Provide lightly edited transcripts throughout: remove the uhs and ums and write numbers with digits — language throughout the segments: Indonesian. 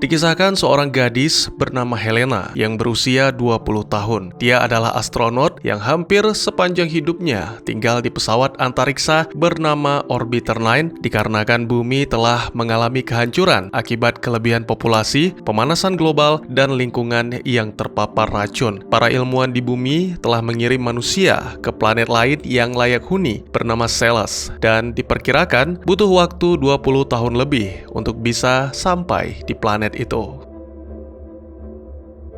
Dikisahkan seorang gadis bernama Helena yang berusia 20 tahun. Dia adalah astronot yang hampir sepanjang hidupnya tinggal di pesawat antariksa bernama Orbiter 9 dikarenakan bumi telah mengalami kehancuran akibat kelebihan populasi, pemanasan global, dan lingkungan yang terpapar racun. Para ilmuwan di bumi telah mengirim manusia ke planet lain yang layak huni bernama Celes dan diperkirakan butuh waktu 20 tahun lebih untuk bisa sampai di planet itu.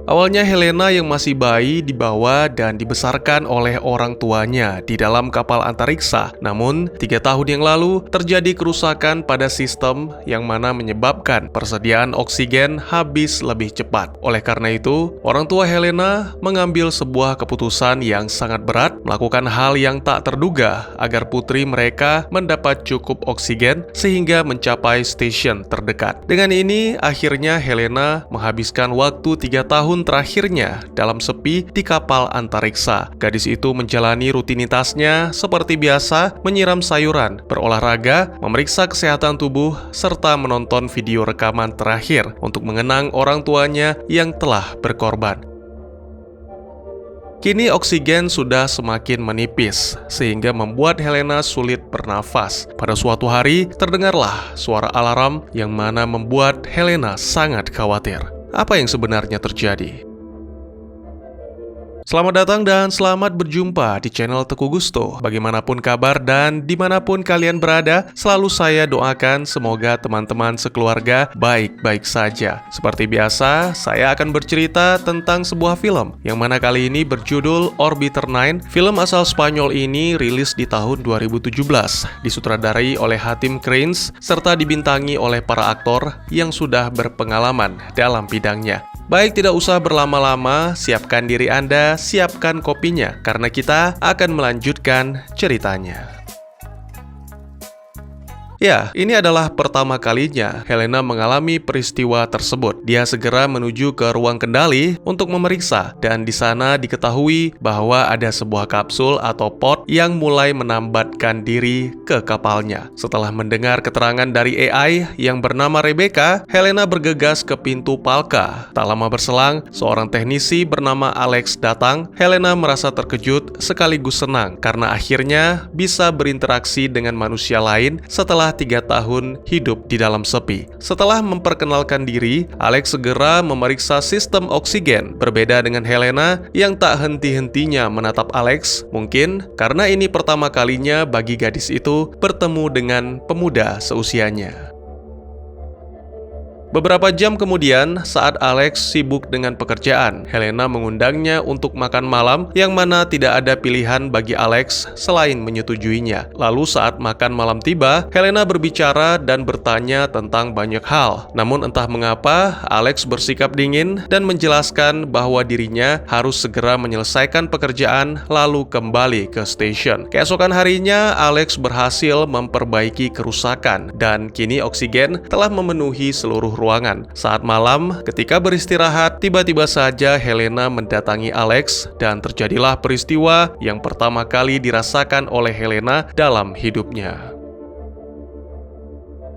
Awalnya Helena yang masih bayi dibawa dan dibesarkan oleh orang tuanya di dalam kapal antariksa. Namun, 3 tahun yang lalu terjadi kerusakan pada sistem yang mana menyebabkan persediaan oksigen habis lebih cepat. Oleh karena itu, orang tua Helena mengambil sebuah keputusan yang sangat berat, melakukan hal yang tak terduga agar putri mereka mendapat cukup oksigen sehingga mencapai stasiun terdekat. Dengan ini, akhirnya Helena menghabiskan waktu 3 tahun terakhirnya dalam sepi di kapal antariksa. Gadis itu menjalani rutinitasnya seperti biasa, menyiram sayuran, berolahraga, memeriksa kesehatan tubuh, serta menonton video rekaman terakhir untuk mengenang orang tuanya yang telah berkorban. Kini oksigen sudah semakin menipis, sehingga membuat Helena sulit bernafas. Pada suatu hari, terdengarlah suara alarm yang mana membuat Helena sangat khawatir. Apa yang sebenarnya terjadi? Selamat datang dan selamat berjumpa di channel Teguh Gusto. Bagaimanapun kabar dan dimanapun kalian berada, selalu saya doakan semoga teman-teman sekeluarga baik-baik saja. Seperti biasa, saya akan bercerita tentang sebuah film, yang mana kali ini berjudul Orbiter 9. Film asal Spanyol ini rilis di tahun 2017, disutradarai oleh Hatim Cranes, serta dibintangi oleh para aktor yang sudah berpengalaman dalam bidangnya. Baik, tidak usah berlama-lama, siapkan diri Anda, siapkan kopinya, karena kita akan melanjutkan ceritanya. Ya, ini adalah pertama kalinya Helena mengalami peristiwa tersebut. Dia segera menuju ke ruang kendali untuk memeriksa, dan di sana diketahui bahwa ada sebuah kapsul atau pod yang mulai menambatkan diri ke kapalnya. Setelah mendengar keterangan dari AI yang bernama Rebecca, Helena bergegas ke pintu Palka. Tak lama berselang, seorang teknisi bernama Alex datang. Helena merasa terkejut sekaligus senang karena akhirnya bisa berinteraksi dengan manusia lain setelah 3 tahun hidup di dalam sepi. Setelah memperkenalkan diri, Alex segera memeriksa sistem oksigen. Berbeda dengan Helena yang tak henti-hentinya menatap Alex, mungkin karena ini pertama kalinya bagi gadis itu bertemu dengan pemuda seusianya. Beberapa jam kemudian, saat Alex sibuk dengan pekerjaan, Helena mengundangnya untuk makan malam yang mana tidak ada pilihan bagi Alex selain menyetujuinya. Lalu saat makan malam tiba, Helena berbicara dan bertanya tentang banyak hal. Namun entah mengapa, Alex bersikap dingin dan menjelaskan bahwa dirinya harus segera menyelesaikan pekerjaan lalu kembali ke stasiun. Keesokan harinya, Alex berhasil memperbaiki kerusakan dan kini oksigen telah memenuhi seluruh ruangan. Saat malam, ketika beristirahat, tiba-tiba saja Helena mendatangi Alex dan terjadilah peristiwa yang pertama kali dirasakan oleh Helena dalam hidupnya.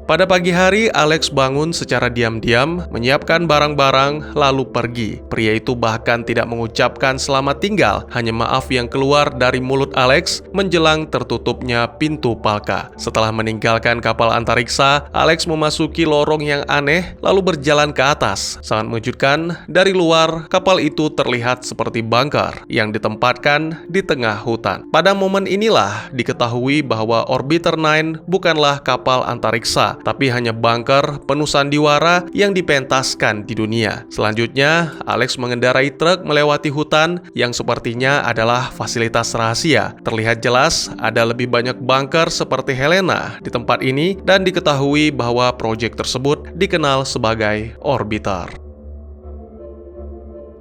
Pada pagi hari, Alex bangun secara diam-diam, menyiapkan barang-barang, lalu pergi. Pria itu bahkan tidak mengucapkan selamat tinggal, hanya maaf yang keluar dari mulut Alex menjelang tertutupnya pintu Palka. Setelah meninggalkan kapal antariksa, Alex memasuki lorong yang aneh, lalu berjalan ke atas. Sangat mengejutkan, dari luar, kapal itu terlihat seperti bunker yang ditempatkan di tengah hutan. Pada momen inilah diketahui bahwa Orbiter 9 bukanlah kapal antariksa, tapi hanya bunker penuh sandiwara yang dipentaskan di dunia. Selanjutnya, Alex mengendarai truk melewati hutan yang sepertinya adalah fasilitas rahasia. Terlihat jelas ada lebih banyak bunker seperti Helena di tempat ini dan diketahui bahwa proyek tersebut dikenal sebagai Orbiter.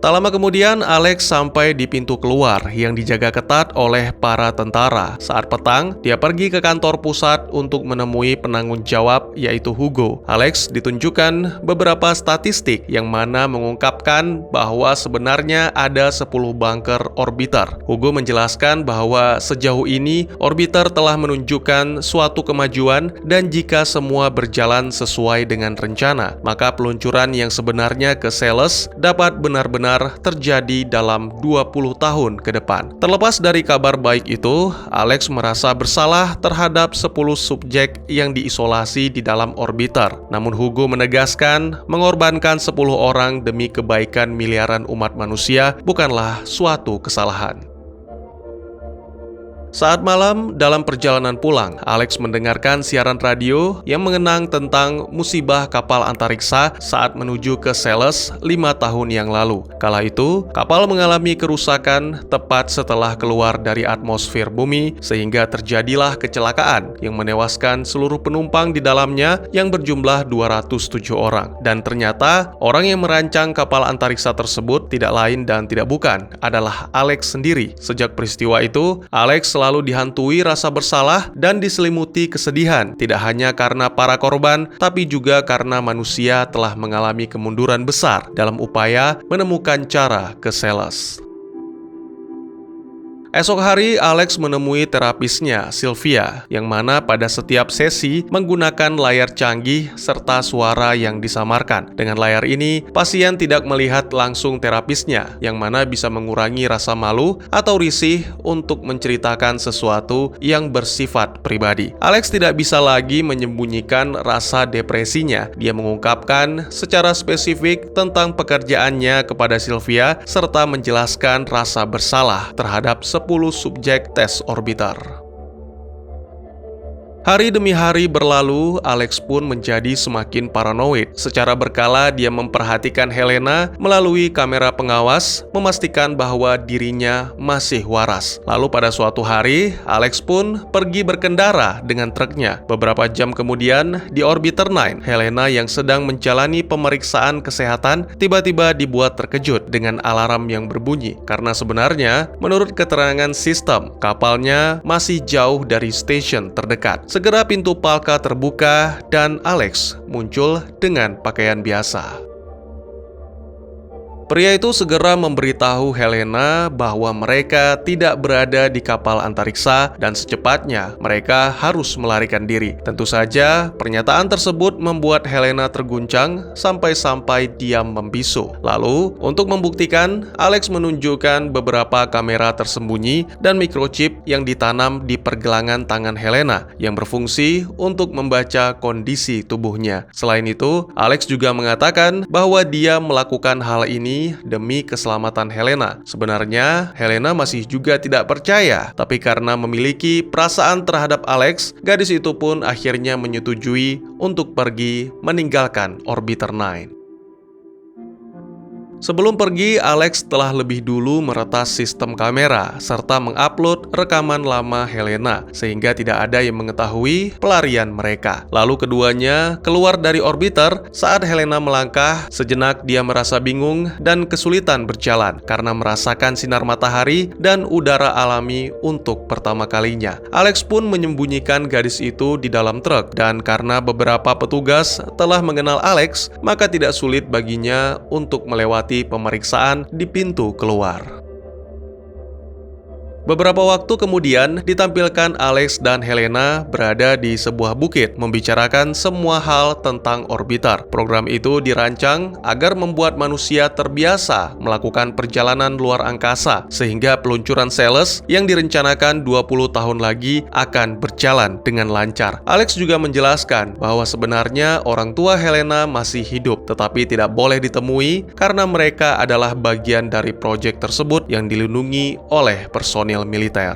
Tak lama kemudian, Alex sampai di pintu keluar yang dijaga ketat oleh para tentara. Saat petang, dia pergi ke kantor pusat untuk menemui penanggung jawab, yaitu Hugo. Alex ditunjukkan beberapa statistik yang mana mengungkapkan bahwa sebenarnya ada 10 bunker orbiter. Hugo menjelaskan bahwa sejauh ini orbiter telah menunjukkan suatu kemajuan dan jika semua berjalan sesuai dengan rencana, maka peluncuran yang sebenarnya ke Celes dapat benar-benar terjadi dalam 20 tahun ke depan. Terlepas dari kabar baik itu, Alex merasa bersalah terhadap 10 subjek yang diisolasi di dalam orbiter. Namun Hugo menegaskan, mengorbankan 10 orang demi kebaikan miliaran umat manusia bukanlah suatu kesalahan. Saat malam, dalam perjalanan pulang, Alex mendengarkan siaran radio yang mengenang tentang musibah kapal antariksa saat menuju ke Celes 5 tahun yang lalu. Kala itu, kapal mengalami kerusakan tepat setelah keluar dari atmosfer bumi, sehingga terjadilah kecelakaan yang menewaskan seluruh penumpang di dalamnya yang berjumlah 207 orang. Dan ternyata, orang yang merancang kapal antariksa tersebut tidak lain dan tidak bukan, adalah Alex sendiri. Sejak peristiwa itu, Alex selalu dihantui rasa bersalah dan diselimuti kesedihan, tidak hanya karena para korban, tapi juga karena manusia telah mengalami kemunduran besar dalam upaya menemukan cara ke Celes. Esok hari, Alex menemui terapisnya, Sylvia, yang mana pada setiap sesi menggunakan layar canggih serta suara yang disamarkan. Dengan layar ini, pasien tidak melihat langsung terapisnya, yang mana bisa mengurangi rasa malu atau risih untuk menceritakan sesuatu yang bersifat pribadi. Alex tidak bisa lagi menyembunyikan rasa depresinya. Dia mengungkapkan secara spesifik tentang pekerjaannya kepada Sylvia, serta menjelaskan rasa bersalah terhadap 10 subjek tes orbiter. Hari demi hari berlalu, Alex pun menjadi semakin paranoid. Secara berkala, dia memperhatikan Helena melalui kamera pengawas, memastikan bahwa dirinya masih waras. Lalu pada suatu hari, Alex pun pergi berkendara dengan truknya. Beberapa jam kemudian, di Orbiter 9, Helena yang sedang menjalani pemeriksaan kesehatan tiba-tiba dibuat terkejut dengan alarm yang berbunyi. Karena sebenarnya, menurut keterangan sistem, kapalnya masih jauh dari stasiun terdekat. Segera pintu palka terbuka dan Alex muncul dengan pakaian biasa. Pria itu segera memberitahu Helena bahwa mereka tidak berada di kapal antariksa dan secepatnya mereka harus melarikan diri. Tentu saja, pernyataan tersebut membuat Helena terguncang sampai-sampai diam membisu. Lalu, untuk membuktikan, Alex menunjukkan beberapa kamera tersembunyi dan microchip yang ditanam di pergelangan tangan Helena yang berfungsi untuk membaca kondisi tubuhnya. Selain itu, Alex juga mengatakan bahwa dia melakukan hal ini demi keselamatan Helena. Sebenarnya, Helena masih juga tidak percaya, tapi karena memiliki perasaan terhadap Alex, gadis itu pun akhirnya menyetujui untuk pergi meninggalkan Orbiter 9. Sebelum pergi, Alex telah lebih dulu meretas sistem kamera serta mengupload rekaman lama Helena sehingga tidak ada yang mengetahui pelarian mereka. Lalu keduanya keluar dari orbiter. Saat Helena melangkah, sejenak dia merasa bingung dan kesulitan berjalan karena merasakan sinar matahari dan udara alami untuk pertama kalinya. Alex pun menyembunyikan gadis itu di dalam truk dan karena beberapa petugas telah mengenal Alex, maka tidak sulit baginya untuk melewati pemeriksaan di pintu keluar. Beberapa waktu kemudian, ditampilkan Alex dan Helena berada di sebuah bukit membicarakan semua hal tentang orbiter. Program itu dirancang agar membuat manusia terbiasa melakukan perjalanan luar angkasa, sehingga peluncuran Celes yang direncanakan 20 tahun lagi akan berjalan dengan lancar. Alex juga menjelaskan bahwa sebenarnya orang tua Helena masih hidup, tetapi tidak boleh ditemui karena mereka adalah bagian dari proyek tersebut yang dilindungi oleh personil militer.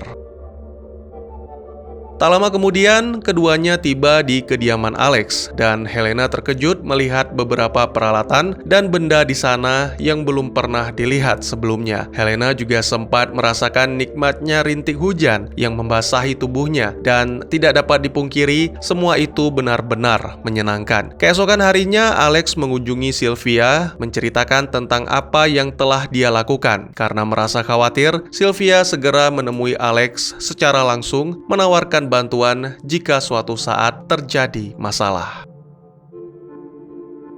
Tak lama kemudian, keduanya tiba di kediaman Alex, dan Helena terkejut melihat beberapa peralatan dan benda di sana yang belum pernah dilihat sebelumnya. Helena juga sempat merasakan nikmatnya rintik hujan yang membasahi tubuhnya, dan tidak dapat dipungkiri, semua itu benar-benar menyenangkan. Keesokan harinya, Alex mengunjungi Sylvia, menceritakan tentang apa yang telah dia lakukan. Karena merasa khawatir, Sylvia segera menemui Alex secara langsung, menawarkan bantuan jika suatu saat terjadi masalah.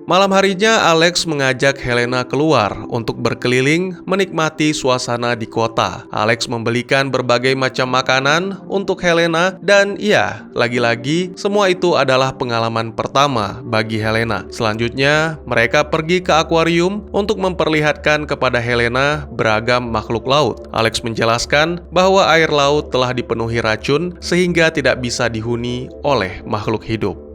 Malam harinya, Alex mengajak Helena keluar untuk berkeliling menikmati suasana di kota. Alex membelikan berbagai macam makanan untuk Helena, dan ya, lagi-lagi semua itu adalah pengalaman pertama bagi Helena. Selanjutnya, mereka pergi ke akuarium untuk memperlihatkan kepada Helena beragam makhluk laut. Alex menjelaskan bahwa air laut telah dipenuhi racun sehingga tidak bisa dihuni oleh makhluk hidup.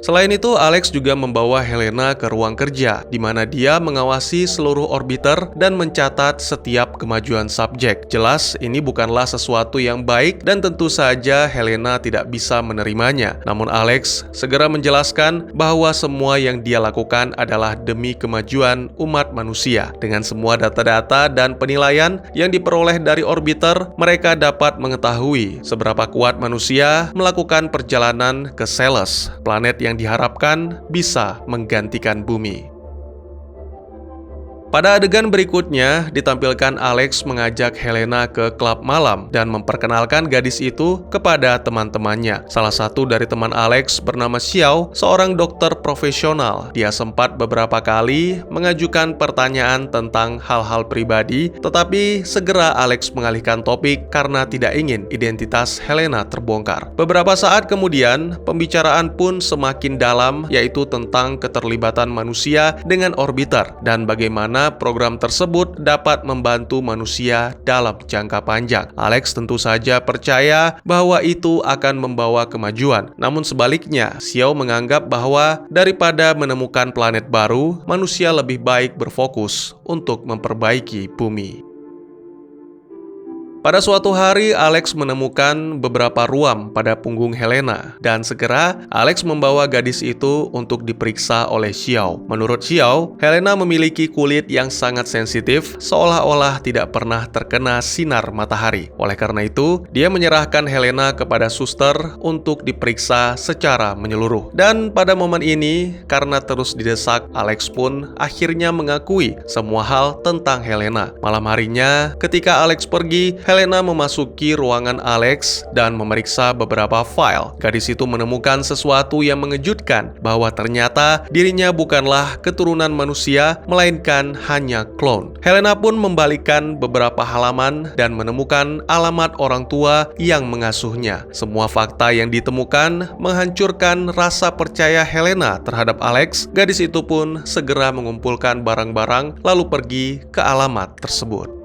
Selain itu, Alex juga membawa Helena ke ruang kerja, di mana dia mengawasi seluruh orbiter dan mencatat setiap kemajuan subjek. Jelas, ini bukanlah sesuatu yang baik dan tentu saja Helena tidak bisa menerimanya. Namun Alex segera menjelaskan bahwa semua yang dia lakukan adalah demi kemajuan umat manusia. Dengan semua data-data dan penilaian yang diperoleh dari orbiter, mereka dapat mengetahui seberapa kuat manusia melakukan perjalanan ke Celes, planet yang diharapkan bisa menggantikan bumi. Pada adegan berikutnya, ditampilkan Alex mengajak Helena ke klub malam dan memperkenalkan gadis itu kepada teman-temannya. Salah satu dari teman Alex bernama Xiao, seorang dokter profesional. Dia sempat beberapa kali mengajukan pertanyaan tentang hal-hal pribadi, tetapi segera Alex mengalihkan topik karena tidak ingin identitas Helena terbongkar. Beberapa saat kemudian, pembicaraan pun semakin dalam, yaitu tentang keterlibatan manusia dengan orbiter dan bagaimana program tersebut dapat membantu manusia dalam jangka panjang. Alex tentu saja percaya bahwa itu akan membawa kemajuan. Namun sebaliknya, Xiao menganggap bahwa daripada menemukan planet baru, manusia lebih baik berfokus untuk memperbaiki bumi. Pada suatu hari, Alex menemukan beberapa ruam pada punggung Helena, dan segera Alex membawa gadis itu untuk diperiksa oleh Xiao. Menurut Xiao, Helena memiliki kulit yang sangat sensitif, seolah-olah tidak pernah terkena sinar matahari. Oleh karena itu, dia menyerahkan Helena kepada suster untuk diperiksa secara menyeluruh. Dan pada momen ini, karena terus didesak, Alex pun akhirnya mengakui semua hal tentang Helena. Malam harinya, ketika Alex pergi, Helena memasuki ruangan Alex dan memeriksa beberapa file. Gadis itu menemukan sesuatu yang mengejutkan, bahwa ternyata dirinya bukanlah keturunan manusia, melainkan hanya klon. Helena pun membalikkan beberapa halaman dan menemukan alamat orang tua yang mengasuhnya. Semua fakta yang ditemukan menghancurkan rasa percaya Helena terhadap Alex. Gadis itu pun segera mengumpulkan barang-barang lalu pergi ke alamat tersebut.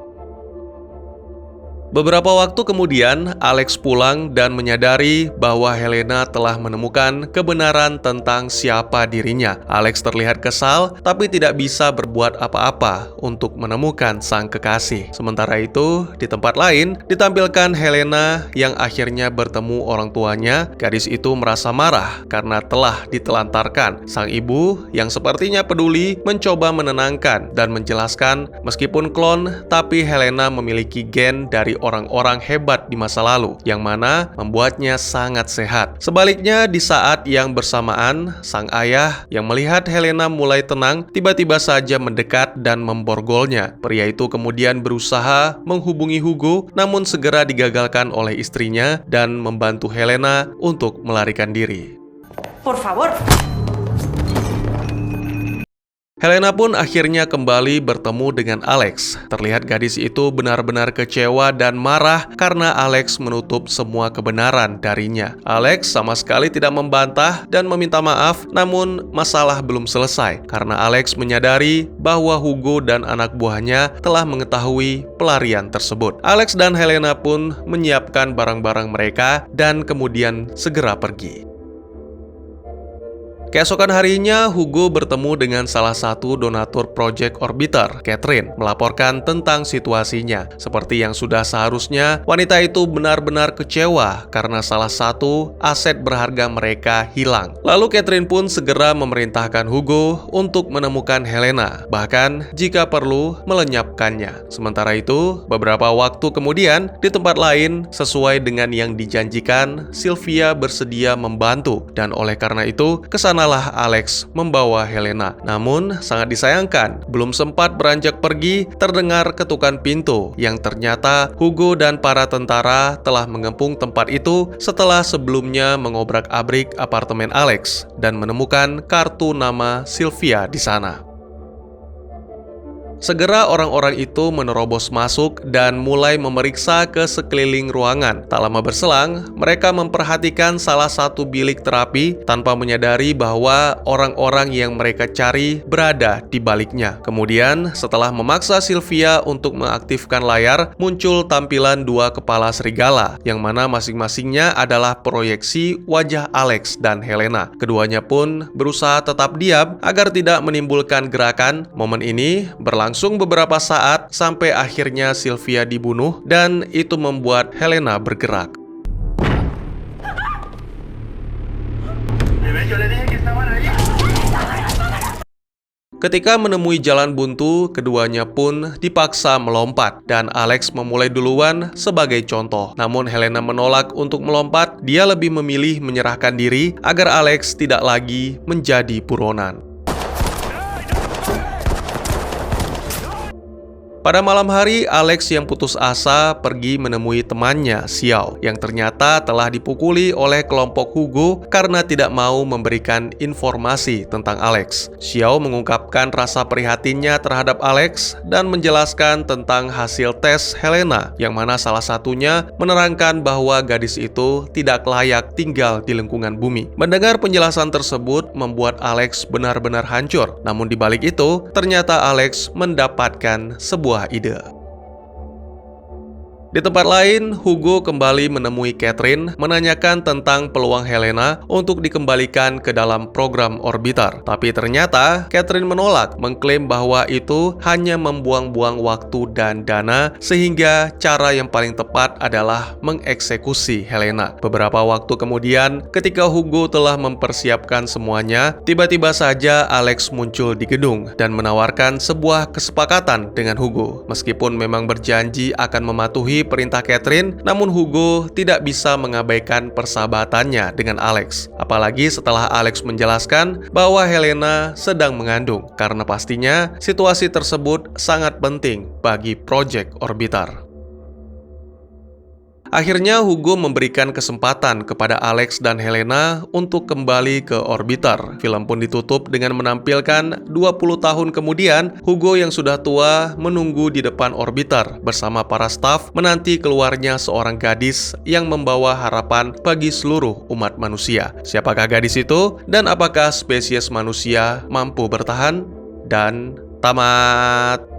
Beberapa waktu kemudian, Alex pulang dan menyadari bahwa Helena telah menemukan kebenaran tentang siapa dirinya. Alex terlihat kesal, tapi tidak bisa berbuat apa-apa untuk menemukan sang kekasih. Sementara itu, di tempat lain, ditampilkan Helena yang akhirnya bertemu orang tuanya. Gadis itu merasa marah karena telah ditelantarkan. Sang ibu, yang sepertinya peduli, mencoba menenangkan dan menjelaskan meskipun klon, tapi Helena memiliki gen dari orang-orang hebat di masa lalu, yang mana membuatnya sangat sehat. Sebaliknya, di saat yang bersamaan, sang ayah yang melihat Helena mulai tenang, tiba-tiba saja mendekat dan memborgolnya. Pria itu kemudian berusaha menghubungi Hugo, namun segera digagalkan oleh istrinya dan membantu Helena untuk melarikan diri. Por favor. Helena pun akhirnya kembali bertemu dengan Alex. Terlihat gadis itu benar-benar kecewa dan marah karena Alex menutup semua kebenaran darinya. Alex sama sekali tidak membantah dan meminta maaf, namun masalah belum selesai karena Alex menyadari bahwa Hugo dan anak buahnya telah mengetahui pelarian tersebut. Alex dan Helena pun menyiapkan barang-barang mereka dan kemudian segera pergi. Keesokan harinya, Hugo bertemu dengan salah satu donatur Project Orbiter, Catherine, melaporkan tentang situasinya. Seperti yang sudah seharusnya, wanita itu benar-benar kecewa karena salah satu aset berharga mereka hilang. Lalu Catherine pun segera memerintahkan Hugo untuk menemukan Helena, bahkan jika perlu melenyapkannya. Sementara itu, beberapa waktu kemudian, di tempat lain, sesuai dengan yang dijanjikan, Sylvia bersedia membantu, dan oleh karena itu, kesanalah Alex membawa Helena. Namun, sangat disayangkan, belum sempat beranjak pergi, terdengar ketukan pintu, yang ternyata Hugo dan para tentara telah mengepung tempat itu setelah sebelumnya mengobrak-abrik apartemen Alex dan menemukan kartu nama Sylvia di sana. Segera orang-orang itu menerobos masuk dan mulai memeriksa ke sekeliling ruangan. Tak lama berselang, mereka memperhatikan salah satu bilik terapi tanpa menyadari bahwa orang-orang yang mereka cari berada di baliknya. Kemudian, setelah memaksa Sylvia untuk mengaktifkan layar, muncul tampilan dua kepala serigala, yang mana masing-masingnya adalah proyeksi wajah Alex dan Helena. Keduanya pun berusaha tetap diam agar tidak menimbulkan gerakan. Momen ini berlangsung beberapa saat sampai akhirnya Sylvia dibunuh dan itu membuat Helena bergerak. Ketika menemui jalan buntu, keduanya pun dipaksa melompat dan Alex memulai duluan sebagai contoh. Namun Helena menolak untuk melompat, dia lebih memilih menyerahkan diri agar Alex tidak lagi menjadi buronan. Pada malam hari, Alex yang putus asa pergi menemui temannya, Xiao, yang ternyata telah dipukuli oleh kelompok Hugo karena tidak mau memberikan informasi tentang Alex. Xiao mengungkapkan rasa prihatinnya terhadap Alex dan menjelaskan tentang hasil tes Helena, yang mana salah satunya menerangkan bahwa gadis itu tidak layak tinggal di lingkungan bumi. Mendengar penjelasan tersebut membuat Alex benar-benar hancur. Namun di balik itu, ternyata Alex mendapatkan sebuah ide. Di tempat lain, Hugo kembali menemui Catherine, menanyakan tentang peluang Helena untuk dikembalikan ke dalam program Orbiter. Tapi ternyata Catherine menolak, mengklaim bahwa itu hanya membuang-buang waktu dan dana, sehingga cara yang paling tepat adalah mengeksekusi Helena. Beberapa waktu kemudian, ketika Hugo telah mempersiapkan semuanya, tiba-tiba saja Alex muncul di gedung dan menawarkan sebuah kesepakatan dengan Hugo. Meskipun memang berjanji akan mematuhi perintah Catherine, namun Hugo tidak bisa mengabaikan persahabatannya dengan Alex. Apalagi setelah Alex menjelaskan bahwa Helena sedang mengandung, karena pastinya situasi tersebut sangat penting bagi Project Orbiter. Akhirnya Hugo memberikan kesempatan kepada Alex dan Helena untuk kembali ke Orbiter. Film pun ditutup dengan menampilkan 20 tahun kemudian, Hugo yang sudah tua menunggu di depan Orbiter bersama para staf menanti keluarnya seorang gadis yang membawa harapan bagi seluruh umat manusia. Siapakah gadis itu? Dan apakah spesies manusia mampu bertahan? Dan tamat.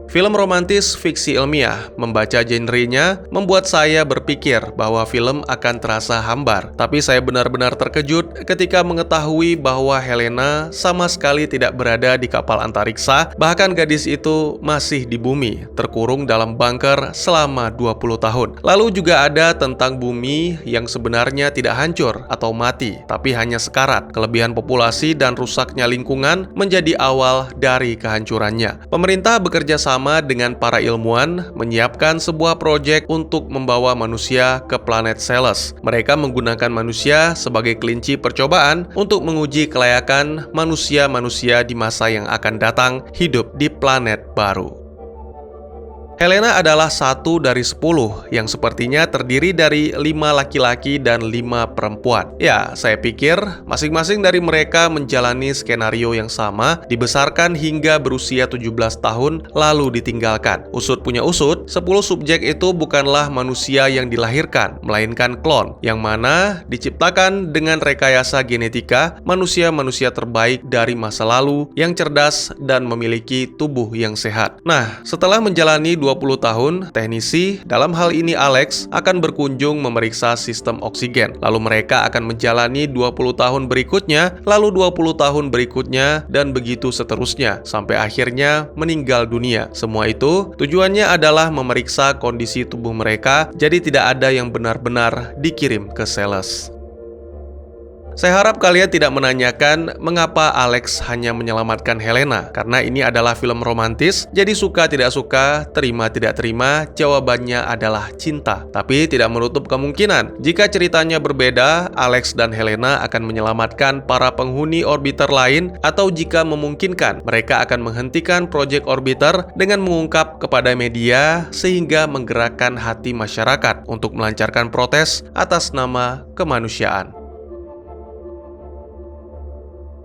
Film romantis fiksi ilmiah, membaca genrenya membuat saya berpikir bahwa film akan terasa hambar. Tapi saya benar-benar terkejut ketika mengetahui bahwa Helena sama sekali tidak berada di kapal antariksa, bahkan gadis itu masih di bumi, terkurung dalam bunker selama 20 tahun. Lalu juga ada tentang bumi yang sebenarnya tidak hancur atau mati, tapi hanya sekarat. Kelebihan populasi dan rusaknya lingkungan menjadi awal dari kehancurannya. Pemerintah bekerja sama dengan para ilmuwan menyiapkan sebuah proyek untuk membawa manusia ke planet Celes. Mereka menggunakan manusia sebagai kelinci percobaan untuk menguji kelayakan manusia-manusia di masa yang akan datang hidup di planet baru. Helena adalah satu dari 10 yang sepertinya terdiri dari 5 laki-laki dan 5 perempuan. Ya, saya pikir masing-masing dari mereka menjalani skenario yang sama, dibesarkan hingga berusia 17 tahun lalu ditinggalkan. Usut punya usut, 10 subjek itu bukanlah manusia yang dilahirkan, melainkan klon, yang mana diciptakan dengan rekayasa genetika manusia-manusia terbaik dari masa lalu yang cerdas dan memiliki tubuh yang sehat. Nah, setelah menjalani 20 tahun, teknisi, dalam hal ini Alex, akan berkunjung memeriksa sistem oksigen. Lalu mereka akan menjalani 20 tahun berikutnya, lalu 20 tahun berikutnya, dan begitu seterusnya, sampai akhirnya meninggal dunia. Semua itu tujuannya adalah memeriksa kondisi tubuh mereka, jadi tidak ada yang benar-benar dikirim ke Celes. Saya harap kalian tidak menanyakan mengapa Alex hanya menyelamatkan Helena, karena ini adalah film romantis, jadi suka tidak suka, terima tidak terima, jawabannya adalah cinta. Tapi tidak menutup kemungkinan, jika ceritanya berbeda, Alex dan Helena akan menyelamatkan para penghuni orbiter lain, atau jika memungkinkan, mereka akan menghentikan proyek orbiter dengan mengungkap kepada media, sehingga menggerakkan hati masyarakat untuk melancarkan protes atas nama kemanusiaan.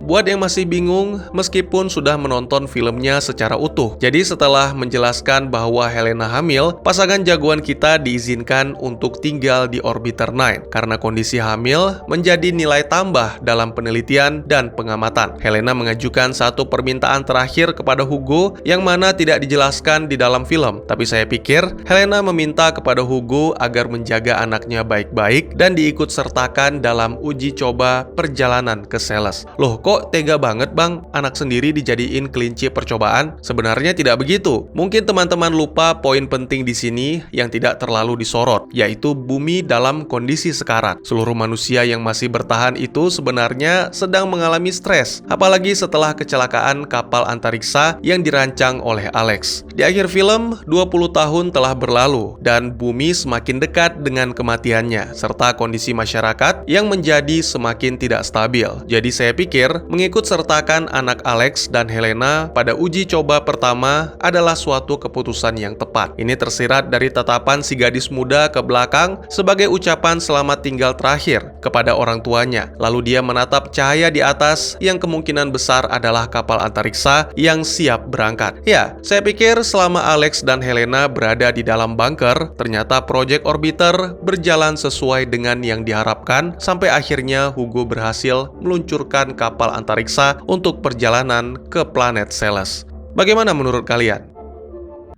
Buat yang masih bingung, meskipun sudah menonton filmnya secara utuh, jadi setelah menjelaskan bahwa Helena hamil, pasangan jagoan kita diizinkan untuk tinggal di Orbiter 9 karena kondisi hamil menjadi nilai tambah dalam penelitian dan pengamatan. Helena mengajukan satu permintaan terakhir kepada Hugo yang mana tidak dijelaskan di dalam film, tapi saya pikir Helena meminta kepada Hugo agar menjaga anaknya baik-baik dan diikut sertakan dalam uji coba perjalanan ke Celes. Loh, kok tega banget bang, anak sendiri dijadiin kelinci percobaan? Sebenarnya tidak begitu. Mungkin teman-teman lupa poin penting di sini yang tidak terlalu disorot, yaitu bumi dalam kondisi sekarat. Seluruh manusia yang masih bertahan itu sebenarnya sedang mengalami stres, apalagi setelah kecelakaan kapal antariksa yang dirancang oleh Alex. Di akhir film, 20 tahun telah berlalu dan bumi semakin dekat dengan kematiannya, serta kondisi masyarakat yang menjadi semakin tidak stabil. Jadi saya pikir mengikut sertakan anak Alex dan Helena pada uji coba pertama adalah suatu keputusan yang tepat. Ini tersirat dari tatapan si gadis muda ke belakang sebagai ucapan selamat tinggal terakhir kepada orang tuanya. Lalu dia menatap cahaya di atas yang kemungkinan besar adalah kapal antariksa yang siap berangkat. Ya, saya pikir selama Alex dan Helena berada di dalam bunker, ternyata proyek orbiter berjalan sesuai dengan yang diharapkan sampai akhirnya Hugo berhasil meluncurkan kapal antariksa untuk perjalanan ke planet Celes. Bagaimana menurut kalian?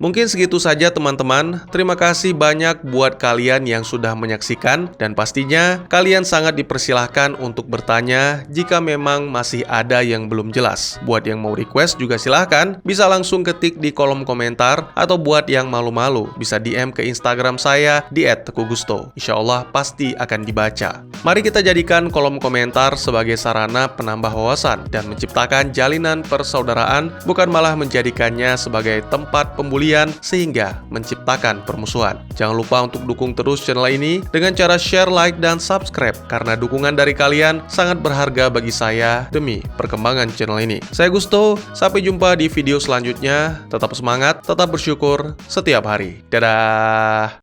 Mungkin segitu saja teman-teman. Terima kasih banyak buat kalian yang sudah menyaksikan, dan pastinya kalian sangat dipersilahkan untuk bertanya jika memang masih ada yang belum jelas. Buat yang mau request juga silahkan, bisa langsung ketik di kolom komentar, atau buat yang malu-malu bisa DM ke Instagram saya di @teguhgusto. Insya Allah pasti akan dibaca. Mari kita jadikan kolom komentar sebagai sarana penambah wawasan dan menciptakan jalinan persaudaraan, bukan malah menjadikannya sebagai tempat pembulian sehingga menciptakan permusuhan. Jangan lupa untuk dukung terus channel ini dengan cara share, like, dan subscribe, karena dukungan dari kalian sangat berharga bagi saya demi perkembangan channel ini. Saya Gusto, sampai jumpa di video selanjutnya. Tetap semangat, tetap bersyukur setiap hari. Dadah!